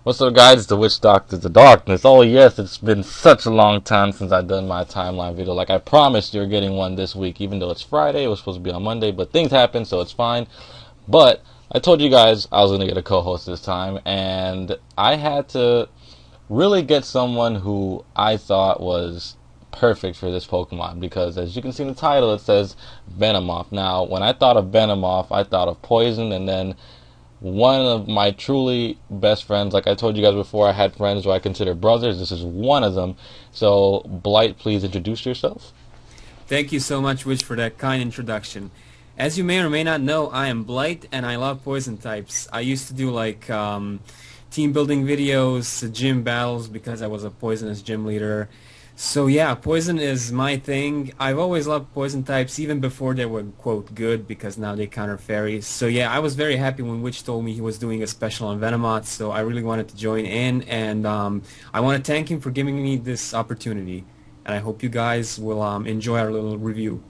What's up, guys? It's the Witch Doctor, the Darkness. Oh, yes, it's been such a long time since I've done my timeline video. Like I promised, you're getting one this week, even though it's Friday. It was supposed to be on Monday, but things happen, so it's fine. But I told you guys I was going to get a co-host this time, and I had to really get someone who I thought was perfect for this Pokemon, because as you can see in the title, it says Venomoth. Now, when I thought of Venomoth, I thought of poison, and then one of my truly best friends, like I told you guys before, I had friends who I consider brothers. This is one of them. So, Blight, please introduce yourself. Thank you so much, Witch, for that kind introduction. As you may or may not know, I am Blight, and I love poison types. I used to do like team building videos, gym battles, because I was a poisonous gym leader. So yeah, poison is my thing. I've always loved poison types, even before they were, quote, good, because now they counter fairies. So yeah, I was very happy when Witch told me he was doing a special on Venomoth, so I really wanted to join in, and I want to thank him for giving me this opportunity. And I hope you guys will enjoy our little review.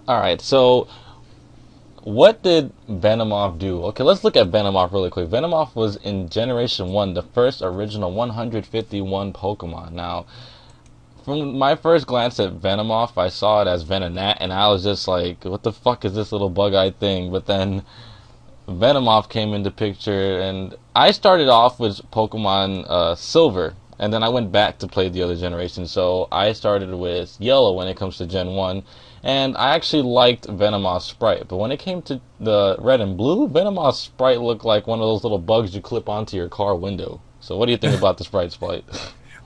Alright, so what did Venomoth do? Okay, let's look at Venomoth really quick. Venomoth was in Generation 1, the first original 151 Pokemon. Now, from my first glance at Venomoth, I saw it as Venonat, and I was just like, what the fuck is this little bug-eyed thing? But then Venomoth came into picture, and I started off with Pokemon Silver, and then I went back to play the other generation. So I started with Yellow when it comes to Gen 1, and I actually liked Venomoth's sprite. But when it came to the Red and Blue, Venomoth's sprite looked like one of those little bugs you clip onto your car window. So what do you think about the sprite?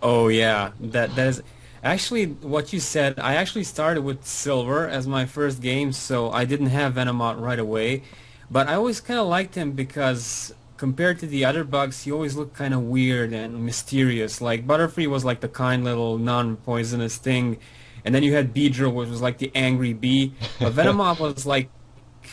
Oh yeah, that is actually what you said. I actually started with Silver as my first game, so I didn't have Venomoth right away. But I always kind of liked him because compared to the other bugs, he always looked kind of weird and mysterious. Like Butterfree was like the kind little non-poisonous thing, and then you had Beedrill, which was like the angry bee. But Venomoth was like,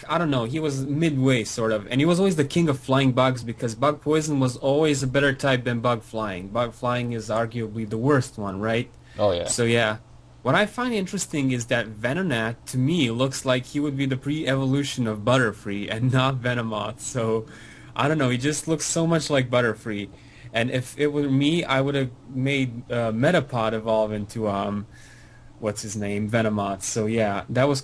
I don't know, he was midway sort of, and he was always the king of flying bugs because bug poison was always a better type than bug flying. Bug flying is arguably the worst one, right? Oh yeah. So yeah, what I find interesting is that Venonat to me looks like he would be the pre-evolution of Butterfree and not Venomoth. So I don't know, he just looks so much like Butterfree. And if it were me, I would have made Metapod evolve into what's his name, Venomoth. So yeah, that was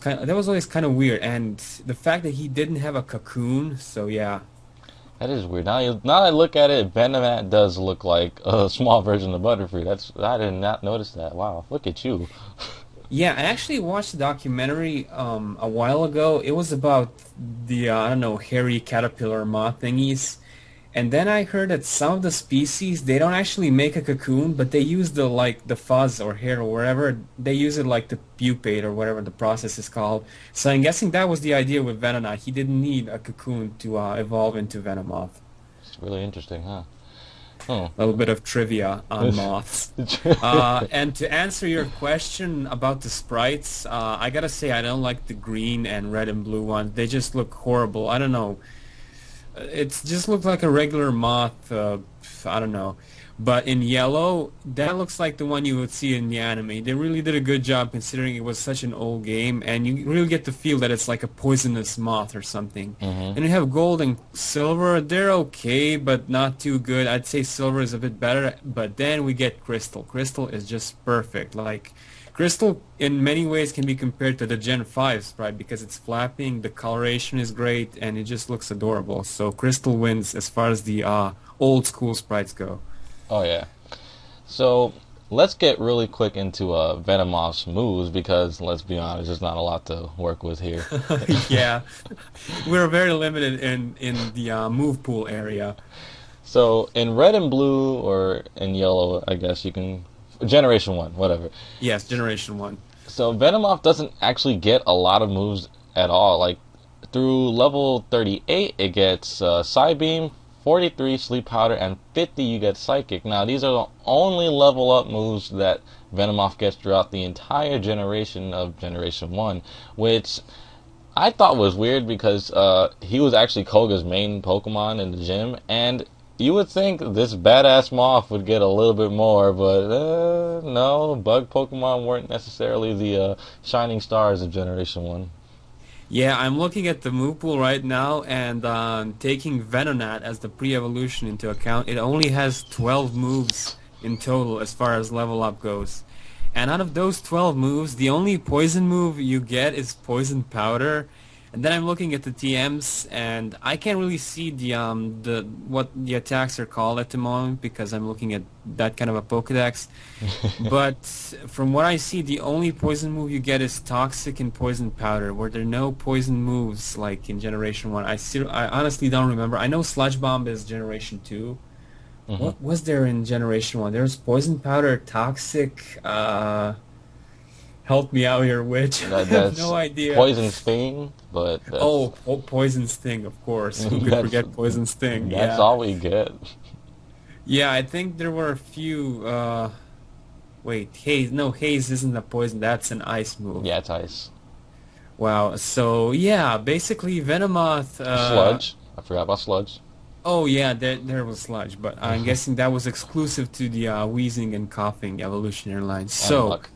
always kind of weird, and the fact that he didn't have a cocoon. So yeah, That is weird. Now I look at it, Venomoth does look like a small version of Butterfree. I did not notice that. Wow, look at you. yeah. I actually watched a documentary a while ago. It was about the I don't know, hairy caterpillar moth thingies. And then I heard that some of the species they don't actually make a cocoon, but they use the like the fuzz or hair or wherever they use it like the pupate or whatever the process is called. So I'm guessing that was the idea with Venonat. He didn't need a cocoon to evolve into Venomoth. It's really interesting, huh? Oh. A little bit of trivia on moths. And to answer your question about the sprites, I gotta say I don't like the green and red and blue ones. They just look horrible. I don't know. It just looks like a regular moth. I don't know. But in yellow, that looks like the one you would see in the anime. They really did a good job considering it was such an old game, and you really get to feel that it's like a poisonous moth or something. Mm-hmm. And you have gold and silver. They're okay, but not too good. I'd say silver is a bit better. But then we get crystal. Crystal is just perfect. Like Crystal, in many ways, can be compared to the Gen 5 sprite because it's flapping, the coloration is great, and it just looks adorable. So Crystal wins as far as the old school sprites go. Oh yeah. So let's get really quick into Venomoth's moves, because let's be honest, there's not a lot to work with here. Yeah, we're very limited in the move pool area. So in red and blue, or in yellow, I guess you can, Generation 1, whatever. Yes, Generation 1. So Venomoth doesn't actually get a lot of moves at all. Like through level 38, it gets Psybeam, 43 Sleep Powder, and 50 you get Psychic. Now these are the only level up moves that Venomoth gets throughout the entire generation of Generation 1, which I thought was weird because he was actually Koga's main Pokemon in the gym, and you would think this badass moth would get a little bit more, but no, bug Pokemon weren't necessarily the shining stars of Generation 1. Yeah, I'm looking at the move pool right now and taking Venonat as the pre-evolution into account. It only has 12 moves in total as far as level up goes. And out of those 12 moves, the only poison move you get is Poison Powder. And then I'm looking at the TMs and I can't really see the what the attacks are called at the moment because I'm looking at that kind of a Pokedex. But from what I see, the only poison move you get is Toxic and Poison Powder. Were there no poison moves like in Generation 1? I honestly don't remember. I know Sludge Bomb is Generation 2. Hmm. What was there in Generation 1? There's Poison Powder, Toxic, help me out here, Witch. I have That's no idea. Poison Sting, but Oh, Poison Sting, of course. Who could that's forget Poison Sting? that's Yeah. all we get. Yeah, I think there were a few, wait, Haze. No, Haze isn't a poison. That's an ice move. Yeah, it's ice. Wow. So yeah, basically Venomoth. Sludge. I forgot about Sludge. Oh yeah, there was Sludge, but I'm guessing that was exclusive to the wheezing and coughing evolutionary line. And So Luck.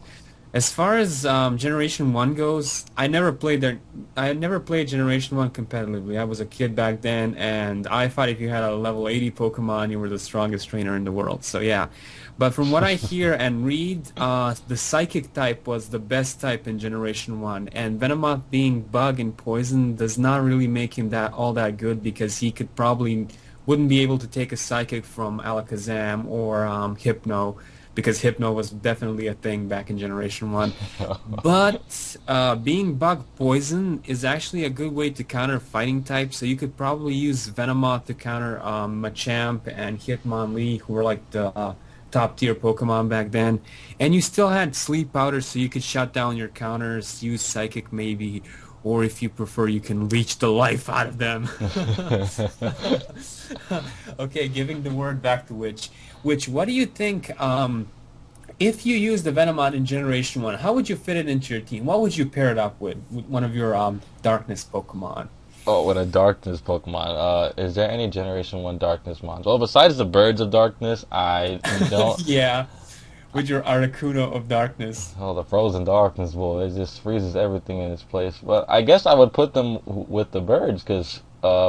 as far as Generation One goes, I never played there. I never played Generation One competitively. I was a kid back then, and I thought if you had a level 80 Pokemon, you were the strongest trainer in the world. So yeah, but from what I hear and read, the Psychic type was the best type in Generation One, and Venomoth being Bug and Poison does not really make him that all that good because he could probably wouldn't be able to take a Psychic from Alakazam or Hypno because Hypno was definitely a thing back in Generation 1. But being Bug Poison is actually a good way to counter fighting types, so you could probably use Venomoth to counter Machamp and Hitmonlee, who were like the top tier Pokemon back then. And you still had Sleep Powder, so you could shut down your counters, use Psychic maybe, or if you prefer, you can leech the life out of them. Okay, giving the word back to Witch. Witch, what do you think? If you use the Venomoth in Generation 1, how would you fit it into your team? What would you pair it up with one of your Darkness Pokemon? Oh, with a darkness Pokemon. Is there any Generation One Darkness mons? Well, besides the Birds of Darkness, I don't. Yeah, with your Articuno of Darkness. Oh, the Frozen Darkness, boy, it just freezes everything in its place. But I guess I would put them with the birds, because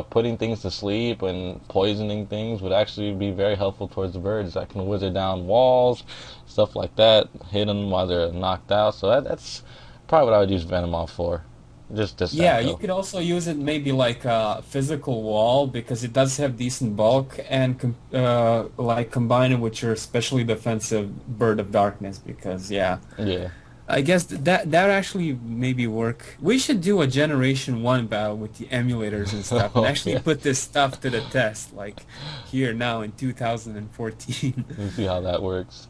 putting things to sleep and poisoning things would actually be very helpful towards the birds. I can wizard down walls, stuff like that, hit them while they're knocked out. So that's probably what I would use Venomoth for. Just that, Yeah, you though. could also use it maybe like a physical wall because it does have decent bulk and like combine it with your specially defensive Bird of Darkness because yeah, Yeah. I guess that would actually maybe work. We should do a Generation 1 battle with the emulators and stuff and Oh, actually yeah. put this stuff to the test like here now in 2014. We'll see how that works.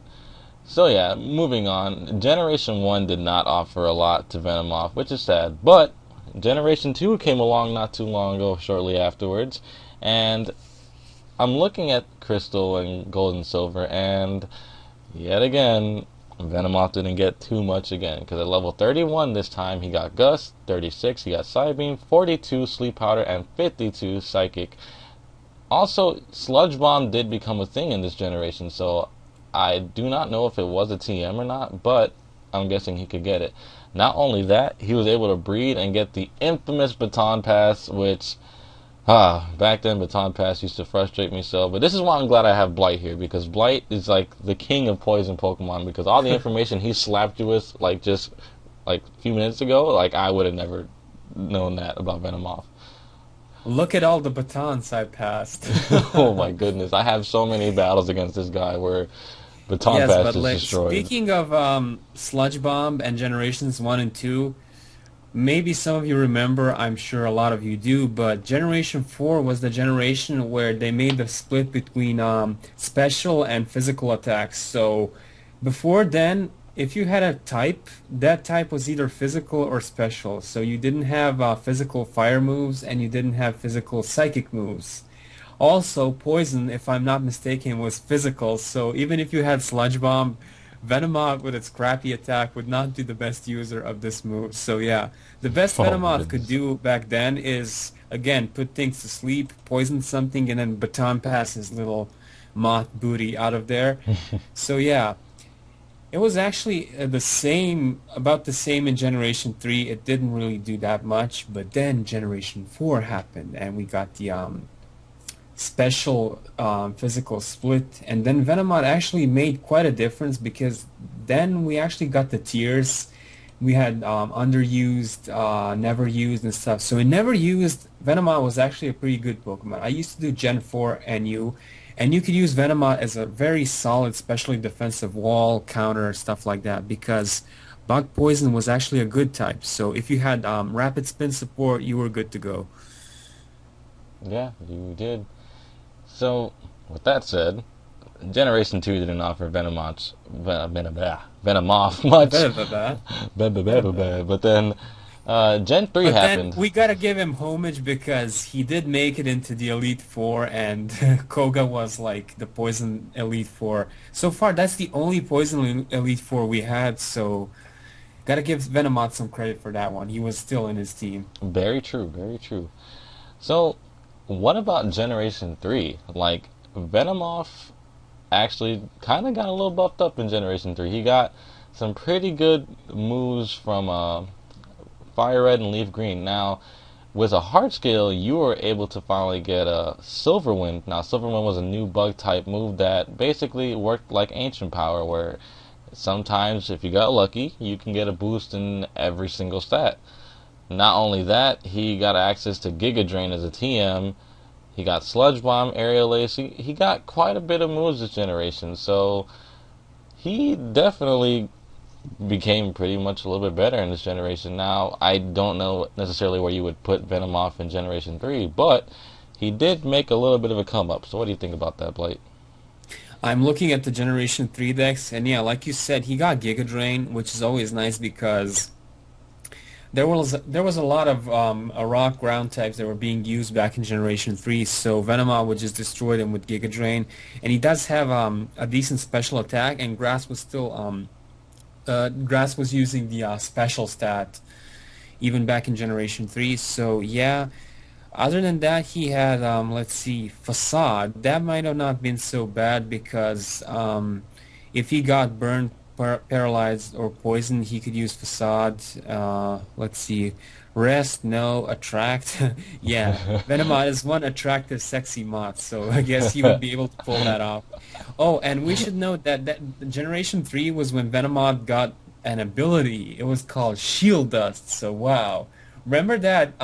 So yeah, moving on. Generation 1 did not offer a lot to Venomoth, which is sad. But Generation 2 came along not too long ago, shortly afterwards. And I'm looking at Crystal and Gold and Silver, and yet again, Venomoth didn't get too much again. Because at level 31 this time, he got Gust, 36 he got Psybeam, 42 Sleep Powder, and 52 Psychic. Also, Sludge Bomb did become a thing in this generation, so I do not know if it was a TM or not, but I'm guessing he could get it. Not only that, he was able to breed and get the infamous Baton Pass, which, back then Baton Pass used to frustrate me so. But this is why I'm glad I have Blight here, because Blight is like the king of poison Pokemon, because all the information he slapped you with, like just like a few minutes ago, like I would have never known that about Venomoth. Look at all the batons I passed. Oh my goodness, I have so many battles against this guy where Baton Yes, Pass but is like destroyed. speaking of Sludge Bomb and Generations 1 and 2, maybe some of you remember, I'm sure a lot of you do, but Generation 4 was the generation where they made the split between special and physical attacks. So before then, if you had a type, that type was either physical or special. So you didn't have physical fire moves and you didn't have physical psychic moves. Also, Poison, if I'm not mistaken, was physical, so even if you had Sludge Bomb, Venomoth with its crappy attack would not be the best user of this move. So yeah, the best Oh my Venomoth could goodness. do back then is, again, put things to sleep, poison something, and then Baton Pass his little moth booty out of there. So yeah, It was actually the same, about the same in Generation 3. It didn't really do that much, but then Generation 4 happened, and we got the special physical split. And then Venomoth actually made quite a difference because then we actually got the tiers. We had underused, never used, and stuff. So in never used, Venomoth was actually a pretty good Pokemon. I used to do Gen 4 NU, and you could use Venomoth as a very solid, especially defensive wall, counter, stuff like that, because Bug Poison was actually a good type. So if you had Rapid Spin support, you were good to go. Yeah, you did. So, with that said, Generation 2 didn't offer Venomoth much. But then Gen 3 But then happened. we gotta give him homage because he did make it into the Elite Four, and Koga was like the Poison Elite Four. So far, that's the only Poison Elite Four we had. So gotta give Venomoth some credit for that one. He was still in his team. Very true, very true. So, what about Generation 3? Like, Venomoth actually kind of got a little buffed up in Generation 3. He got some pretty good moves from Fire Red and Leaf Green. Now, with a hard scale, you were able to finally get a Silver Wind. Now, Silver Wind was a new bug type move that basically worked like Ancient Power, where sometimes if you got lucky, you can get a boost in every single stat. Not only that, he got access to Giga Drain as a TM. He got Sludge Bomb, Aerial Ace. He got quite a bit of moves this generation. So he definitely became pretty much a little bit better in this generation. Now, I don't know necessarily where you would put Venomoth in Generation 3, but he did make a little bit of a come up. So what do you think about that, Blight? I'm looking at the Generation 3 decks, and yeah, like you said, he got Giga Drain, which is always nice because there was a lot of rock ground types that were being used back in Generation 3, so Venomoth would just destroy them with Giga Drain. And he does have a decent special attack, and Grass was using the special stat even back in Generation 3. So yeah, other than that, he had let's see, Facade. That might have not been so bad because if he got burned, paralyzed, or poisoned, he could use Facade. Let's see, Rest, no. Attract, yeah. Venomoth is one attractive, sexy mod, so I guess he would be able to pull that off. Oh, and we should note that Generation 3 was when Venomoth got an ability. It was called Shield Dust, so wow. Remember that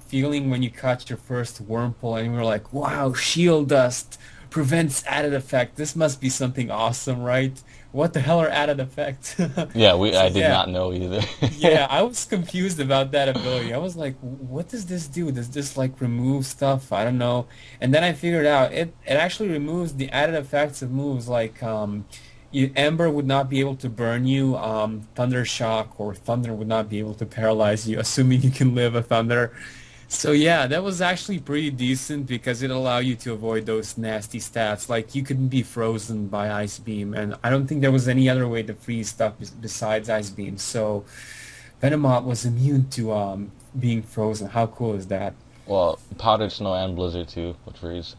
feeling when you caught your first Wurmple and you were like, wow, Shield Dust prevents added effect. This must be something awesome, right? What the hell are added effects? Yeah, So I did yeah, not know either. yeah, I was confused about that ability. I was like, what does this do? Does this like remove stuff? I don't know. And then I figured out it actually removes the added effects of moves like Ember would not be able to burn you, Thunder Shock or Thunder would not be able to paralyze you, assuming you can live a Thunder. So yeah, that was actually pretty decent because it allowed you to avoid those nasty stats. Like you couldn't be frozen by Ice Beam, and I don't think there was any other way to freeze stuff besides Ice Beam. So Venomoth was immune to being frozen. How cool is that? Well, Powdered Snow and Blizzard too, which freeze.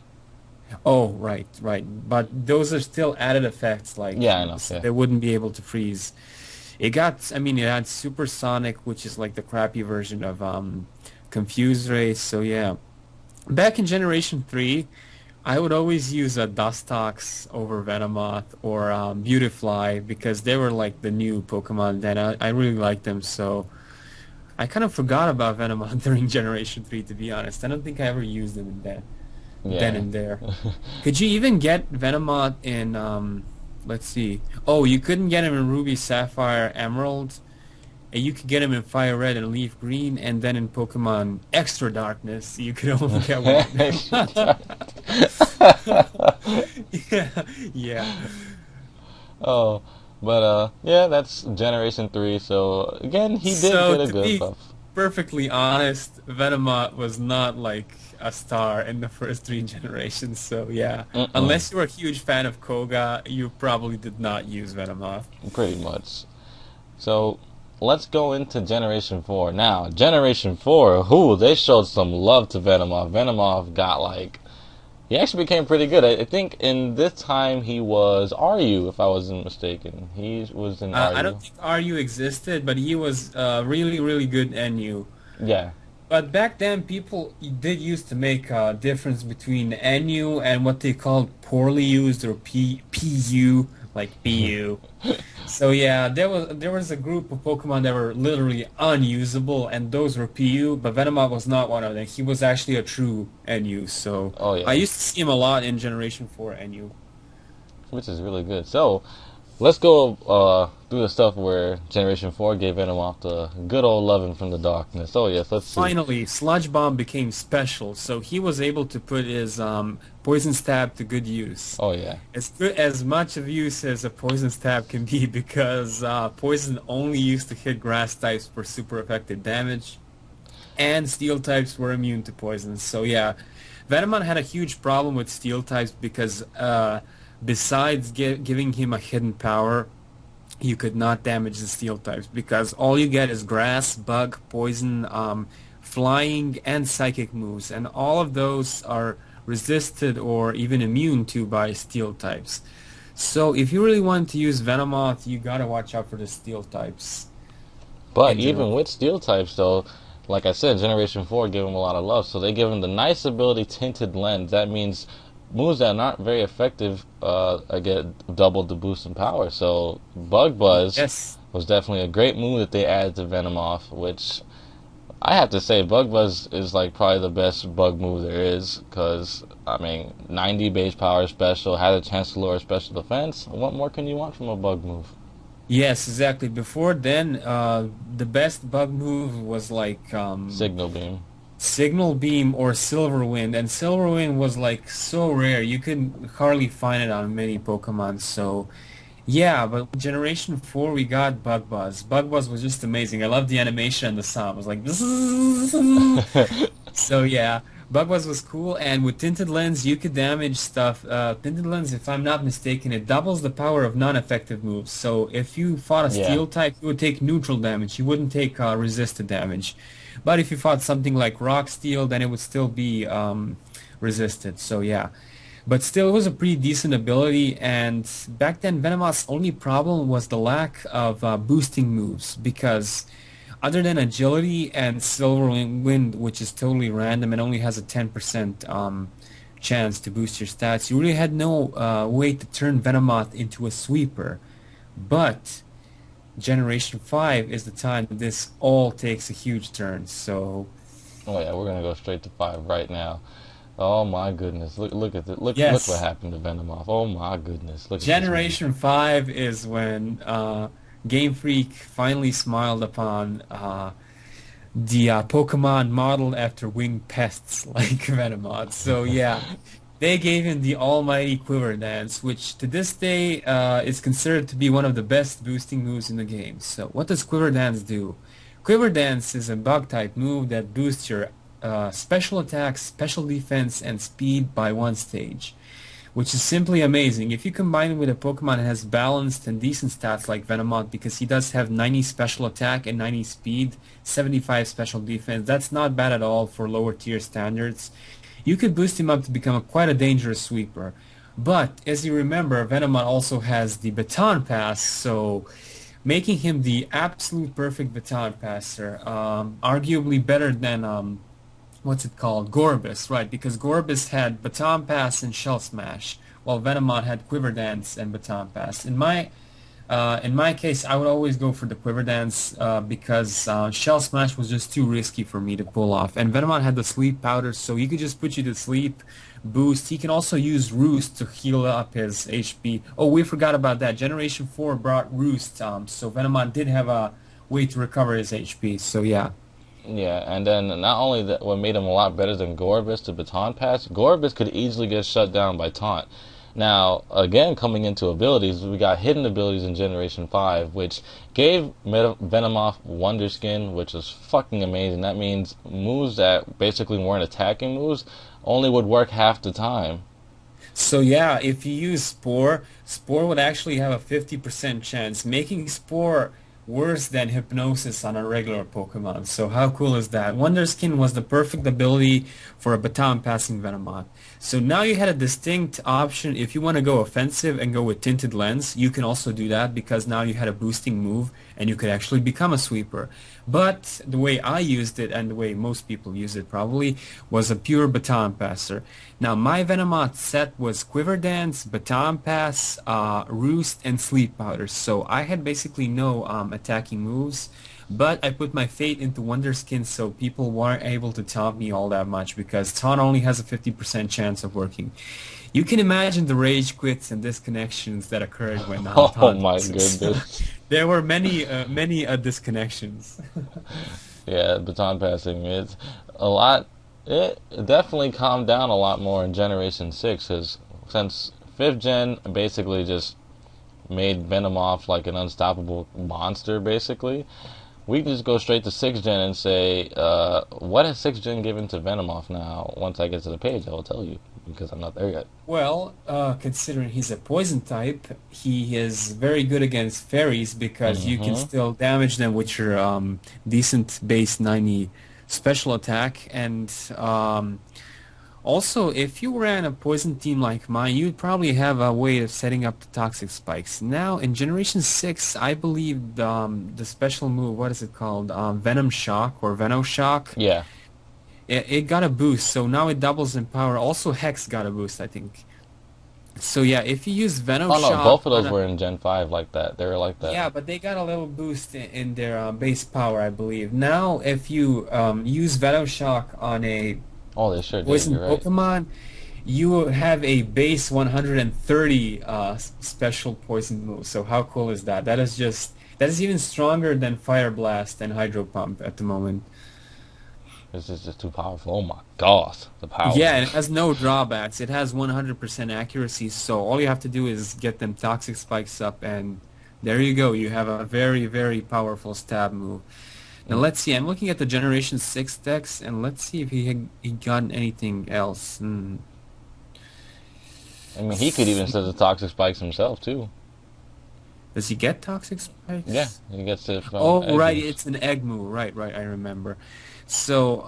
Oh, right, right. But those are still added effects, like Yeah, I know. so Yeah. they wouldn't be able to freeze. I mean, it had Supersonic, which is like the crappy version of Confuse Ray. So yeah. Back in Generation 3, I would always use a Dustox over Venomoth or Beautifly because they were like the new Pokemon then. I really liked them, so I kind of forgot about Venomoth during Generation 3, to be honest. I don't think I ever used them in that then Yeah. and there. Could you even get Venomoth in, let's see. Oh, you couldn't get him in Ruby, Sapphire, Emerald. And you could get him in Fire Red and Leaf Green, and then in Pokemon Extra Darkness, you could only get one. Yeah, yeah. Oh, but yeah, that's Generation 3. So again, he did So get a to good be buff. perfectly honest, Venomoth was not like a star in the first three generations. So yeah, Mm-mm, unless you were a huge fan of Koga, you probably did not use Venomoth. pretty much. So let's go into Generation 4. Now, Generation 4, who they showed some love to Venomoth. Venomoth got like He actually became pretty good. I think in this time he was RU, if I wasn't mistaken. He was in I RU. don't think RU existed, but he was really, really good NU. Yeah. But back then, people did used to make a difference between NU and what they called poorly used or PU, like PU. So yeah, there was a group of Pokemon that were literally unusable, and those were PU. But Venomoth was not one of them. He was actually a true NU. So Oh I yeah, used to see him a lot in Generation 4 NU. which is really good. So let's go through the stuff where Generation 4 gave Venomoth the good old loving from the darkness. Oh yes, let's see. Finally, Sludge Bomb became special, so he was able to put his Poison Stab to good use. Oh yeah. As good as much of use as a Poison Stab can be because Poison only used to hit grass types for super effective damage, and Steel types were immune to poison. So yeah, Venomon had a huge problem with Steel types because besides giving him a hidden power, you could not damage the Steel types because all you get is grass, bug, poison, flying, and psychic moves, and all of those are resisted or even immune to by Steel types. So if you really want to use Venomoth, you gotta watch out for the Steel types But in even general. with Steel types though, like I said, Generation 4 gave him a lot of love. So they give him the nice ability Tinted Lens. That means moves that aren't very effective get double the boost in power. So Bug Buzz Yes. was definitely a great move that they added to Venomoth, which I have to say Bug Buzz is like probably the best bug move there is because I mean 90 base power special, had a chance to lower special defense. What more can you want from a bug move? Yes, exactly. Before then, the best bug move was like Signal Beam. Signal Beam or Silver Wind, and Silver Wind was like so rare you could hardly find it on many Pokemon. So yeah, but with Generation 4 we got Bug Buzz. Bug Buzz was just amazing. I love the animation and the sound. It was like so yeah, Bug Buzz was cool, and with Tinted Lens you could damage stuff. Tinted Lens, if I'm not mistaken, it doubles the power of non-effective moves. So if you fought a Yeah. Steel type, you would take neutral damage. You wouldn't take resisted damage. But if you fought something like Rock Steel, then it would still be resisted. So yeah. But still, it was a pretty decent ability, and back then Venomoth's only problem was the lack of boosting moves, because other than agility and Silver Wind, which is totally random and only has a 10% chance to boost your stats, you really had no way to turn Venomoth into a sweeper. But Generation 5 is the time that this all takes a huge turn, so Oh yeah, we're gonna go straight to 5 right now. Oh my goodness! Look at it! Look what yes. happened to Venomoth! Oh my goodness! Look at this move. Generation 5 is when Game Freak finally smiled upon the Pokemon modeled after winged pests like Venomoth. So yeah, they gave him the almighty Quiver Dance, which to this day is considered to be one of the best boosting moves in the game. So what does Quiver Dance do? Quiver Dance is a bug type move that boosts your special attack, special defense, and speed by one stage, which is simply amazing. If you combine it with a Pokemon that has balanced and decent stats like Venomoth, because he does have 90 special attack and 90 speed, 75 special defense, that's not bad at all for lower tier standards. You could boost him up to become quite a dangerous sweeper. But as you remember, Venomoth also has the Baton Pass, so making him the absolute perfect Baton Passer, arguably better than what's it called? Gorbis, right? Because Gorbis had Baton Pass and Shell Smash, while Venomoth had Quiver Dance and Baton Pass. In my case, I would always go for the Quiver Dance because Shell Smash was just too risky for me to pull off. And Venomoth had the Sleep Powder, so he could just put you to sleep, boost. He can also use Roost to heal up his HP. Oh, we forgot about that. Generation 4 brought Roost, so Venomoth did have a way to recover his HP. So yeah. Yeah, and then not only that, what made him a lot better than Gorbis to Baton Pass, Gorbis could easily get shut down by Taunt. Now, again, coming into abilities, we got hidden abilities in Generation 5, which gave Venomoth Wonder Skin, which is fucking amazing. That means moves that basically weren't attacking moves only would work half the time. So yeah, if you use Spore, Spore would actually have a 50% chance, making Spore worse than Hypnosis on a regular Pokemon. So how cool is that? Wonder Skin was the perfect ability for a baton passing Venomoth. So now you had a distinct option. If you want to go offensive and go with Tinted Lens, you can also do that because now you had a boosting move and you could actually become a sweeper. But the way I used it and the way most people use it probably was a pure baton passer. Now my Venomoth set was Quiver Dance, Baton Pass, Roost, and Sleep Powder. So I had basically no attacking moves, but I put my fate into Wonder Skin so people weren't able to taunt me all that much because taunt only has a 50% chance of working. You can imagine the rage quits and disconnections that occurred when Oh taunt my was. goodness. There were many disconnections. Yeah, baton passing. It's a lot. It definitely calmed down a lot more in Generation 6, because since 5th Gen basically just made Venomoth like an unstoppable monster, basically, we can just go straight to 6th Gen and say, what has 6th Gen given to Venomoth now? Once I get to the page, I will tell you, because I'm not there yet. Well, considering he's a poison type, he is very good against fairies because you can Hmm. still damage them with your decent base 90 special attack. And also, if you ran a poison team like mine, you'd probably have a way of setting up the toxic spikes. Now, in Generation 6, I believe the special move, what is it called? Venom Shock or Veno Shock. Yeah. It got a boost, so now it doubles in power. Also, Hex got a boost, I think. So yeah, if you use Veno Oh no, Shock both of on those a were in Gen 5 like that. They were like that. yeah, but they got a little boost in their base power, I believe. Now, if you use Veno Shock on a Oh, they sure did. poison You're right. Pokemon, you will have a base 130 special poison move. So how cool is that? That is even stronger than Fire Blast and Hydro Pump at the moment. This is just too powerful. Oh my gosh, the power. Yeah, and it has no drawbacks. It has 100% accuracy, so all you have to do is get them toxic spikes up, and there you go. You have a very, very powerful stab move. Now let's see. I'm looking at the Generation 6 decks, and let's see if he got anything else. I mean, he could even set the toxic spikes himself too. Does he get toxic Yeah, spikes? he gets it from Oh, right. Edgings. It's an egg move. Right, right. I remember. So,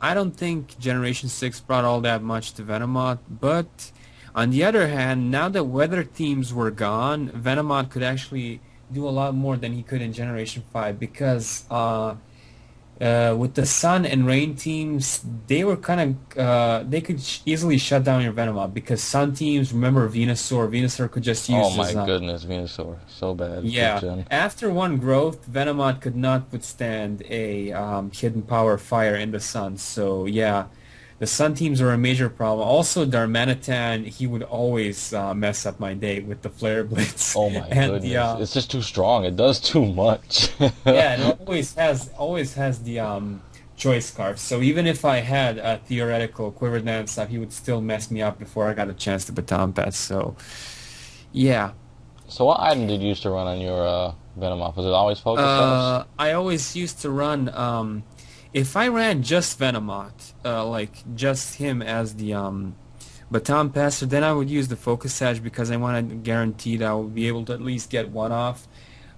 I don't think Generation 6 brought all that much to Venomoth, but on the other hand, now that weather teams were gone, Venomoth could actually do a lot more than he could in Generation 5 because with the sun and rain teams, they were kind of they could easily shut down your Venomoth because sun teams, remember Venusaur, Venusaur could just Oh use my his goodness, Venusaur, so bad. Fifth yeah, gen. after one growth, Venomoth could not withstand a hidden power fire in the sun. So yeah, the sun teams are a major problem. Also, Darmanitan, he would always mess up my day with the Flare Blitz Oh my and the goodness, it's just too strong. It does too much. yeah, it always has the choice scarf. So even if I had a theoretical Quiver Dance stuff, he would still mess me up before I got a chance to Baton Pass. So yeah. So what item did you used to run on your Venomoth? Was it always Focus Sash? I always used to run, if I ran just Venomoth, like just him as the baton passer, then I would use the Focus Sash because I wanted to guarantee that I would be able to at least get one off.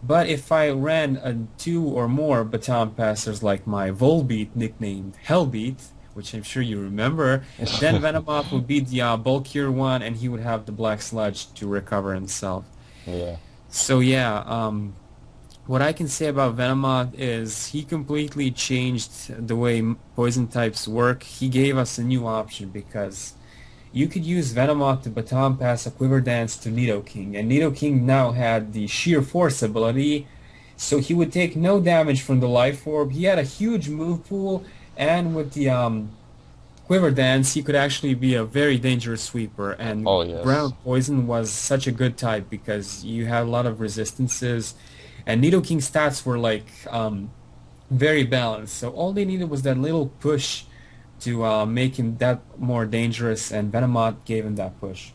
But if I ran two or more baton passers like my Volbeat nicknamed Hellbeat, which I'm sure you remember, then Venomoth would be the bulkier one and he would have the Black Sludge to recover himself. Yeah. So yeah, what I can say about Venomoth is he completely changed the way poison types work. He gave us a new option because you could use Venomoth to baton pass a Quiver Dance to Nidoking, and Nidoking now had the Sheer Force ability, so he would take no damage from the Life Orb. He had a huge move pool, and with the Quiver Dance, he could actually be a very dangerous sweeper, and Oh yes. Ground Poison was such a good type because you had a lot of resistances, and Nidoking's stats were like very balanced, so all they needed was that little push to make him that more dangerous, and Venomoth gave him that push.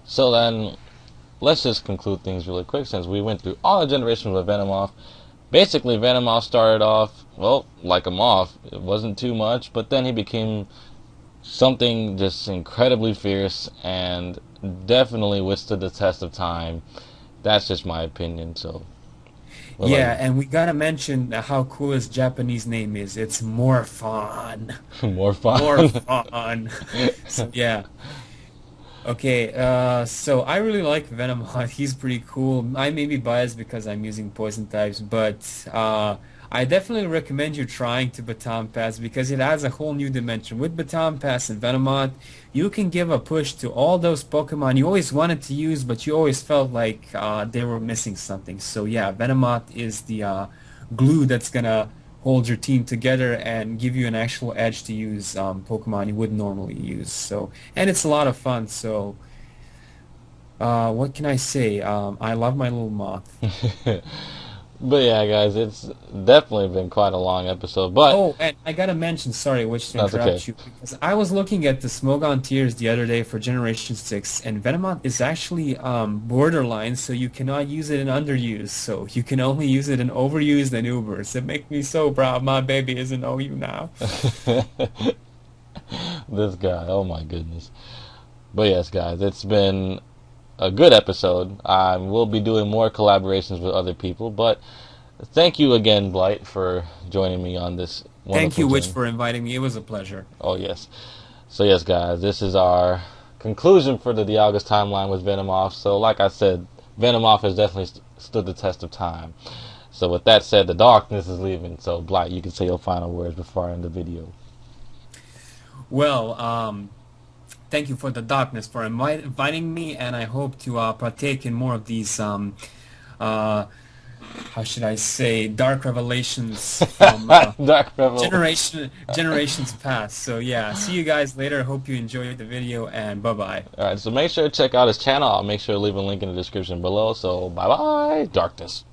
So then, let's just conclude things really quick since we went through all the generations of Venomoth. Basically, Venomoth started off, well, like a moth. It wasn't too much, but then he became something just incredibly fierce and definitely withstood the test of time. That's just my opinion, so. But like Yeah, and we gotta mention how cool his Japanese name is. It's Morphon. more fun. Morphon. So yeah. Okay, so I really like Venomoth. He's pretty cool. I may be biased because I'm using poison types, but I definitely recommend you trying to Baton Pass because it adds a whole new dimension. With Baton Pass and Venomoth, you can give a push to all those Pokemon you always wanted to use, but you always felt like they were missing something. So yeah, Venomoth is the glue that's gonna hold your team together and give you an actual edge to use Pokemon you would normally use. So, and it's a lot of fun. So, what can I say? I love my little moth. But yeah, guys, it's definitely been quite a long episode. But Oh, and I gotta mention, sorry, which to that's okay. interrupt you, because I was looking at the Smogon tiers the other day for Generation 6, and Venomoth is actually borderline, so you cannot use it in underuse, so you can only use it in overused and Ubers. It makes me so proud my baby is an OU now. This guy, oh my goodness. But yes, guys, it's been a good episode. I will be doing more collaborations with other people, but thank you again, Blight, for joining me on this Thank wonderful you, Witch, journey. for inviting me. It was a pleasure. Oh, yes. So, yes, guys, this is our conclusion for the Dialga's timeline with Venomoth. So, like I said, Venomoth has definitely stood the test of time. So, with that said, the darkness is leaving. So, Blight, you can say your final words before I end the video. Well, thank you for the darkness for inviting me, and I hope to partake in more of these, uh, how should I say, dark revelations from Dark Revel. generations past. So yeah, see you guys later. Hope you enjoyed the video, and bye bye. Alright, so make sure to check out his channel. I'll make sure to leave a link in the description below. So, bye-bye, darkness.